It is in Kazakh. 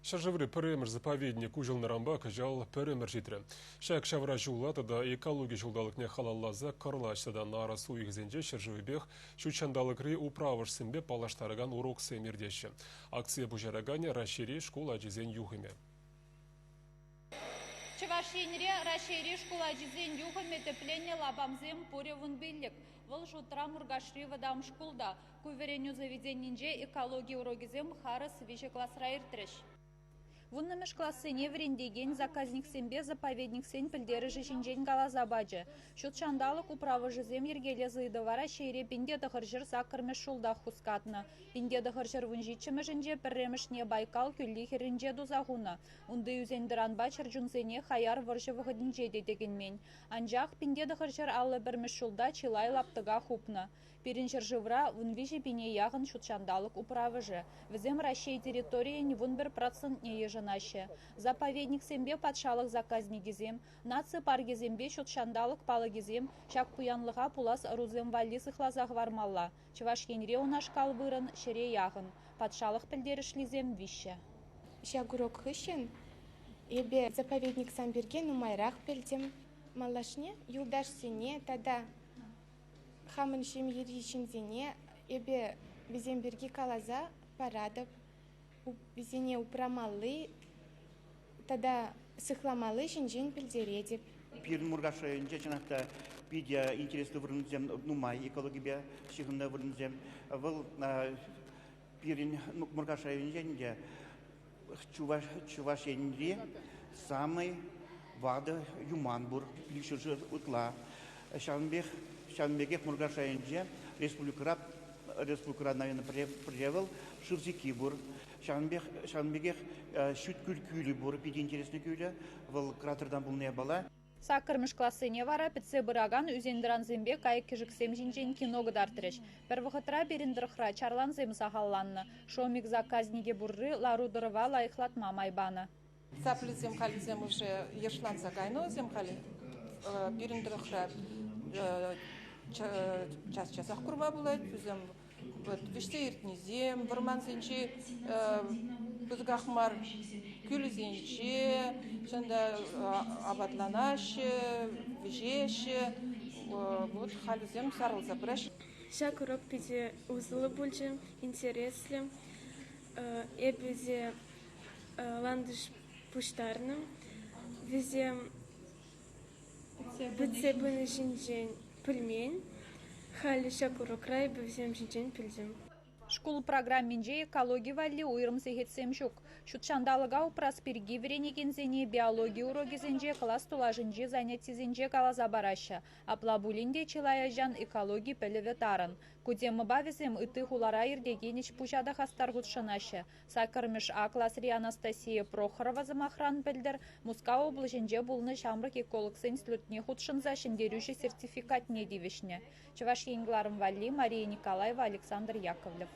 Шажывры пірімір заповедник ұжыл нарамба кыжал пірімір жетірі. Шәк шавра жулаты да экология жулдалықне халаллазы қырлашыдан ара су егізенде шыржывыбех шучандалық рей управыш сімбе палаштарыган урок сэмердеші. Акция бұжарагане расшири школа жезен юхыме. Чавашинре расшири школа жезен юхыме теплене лабамзем пуревун биллик. Выл шутра мургашри вадам школда. Кувереню заведенинже экология урогизем хара свиже классра иртреш. Вуннамеш классы неврендеген заказник сембе заповедник сен пілдері жешінжен галаза баджы. Шутшандалық управы жызем ергеле зыйдывара шейре пенде дығыржыр сақырмеш шулдақ хускатны. Пенде дығыржыр вунжитчімі жінже пірремішне Байкал күлі херінже дузағуна. Унды үзендіран бачыр жүнзене хаяр выржы вғыдынже дедегенмен. Анжақ пенде дығыржыр аллы бірмеш шулда чилай лаптыға хупны. Перінжір жывра вунвижі пене яғын шутшандалық управы жы. Візем Рашей территория не вун 1% не ежы. Заповедник сембе патшалық заказнигизем, нация паргизембе шутшандалық палагизем, шак пуянлыға пулас рузем валли сыхлазақ вармалла. Чывашкенре унашкал вырын шере яғын. Патшалық пілдері шлизем вище. Шагурок хыщен, ебе заповедник самберген умайрақ пілдем малашне, юлдаш сене, тада хамын шем еришін зене, ебе беземберге калаза парадып, бізене упрамалы, тада сыхламалы жинжин пілдередіп. Пирин Мургаш районында жанакта видео интересный вырынзем, нумай экология шихында вырынзем. Выл Пирин Мургаш районында Чуваш енре самый вады юманбур лишежир утла. Шанбеге Мургаш районында республика, наверное, привел Шурзики бур. Шанбеге шут күлі бур, пиде интересный күлі, выл кратердан бұл не бала. Сакырмыш классыне вара пітсе бұраган үзендіран зембе кайық кежіксем жинжен киногы дартреш. Бір вғытра беріндіріқра чарлан зем сағалланны. Шомик заказниге бұрры ларудырыва лайықлатма майбаны. Саплы земхали зем уже ешлан загайно земхали. Беріндіріқра час-часақ құрба болады. Үзем виште ертнезем, вырман зенче бұзғақмар күлі зенче, сонда абатланашы, вежеші, вот халізем сарылза біраш. Шак урок пиде узылы бульджи, интереслі, эбезе ландыш пуштарным, везе бітсе бұны жинжен пілмен, хали шак урок рай бізем жинжен пілдем. Школ программинже экология валли уйрым сехетсем жүк. Шутшандалыға упрас перги веренегензене биология урогезенже класс тулажынже занятизенже калаза барашы. Аплабулинде чилаяжан экология пелеветарын. Кудемы бавизем ыты хулара ирдегенич пужада хастар гудшанашы. Сакырмыш А классри Анастасия Прохорова замахран пельдер Муска облажынже булны шамрык эколог сенслютне худшынза шендерюші сертификат не дивишне. Чуваш енгларым валли Мария Николаева, Александр Яковлев.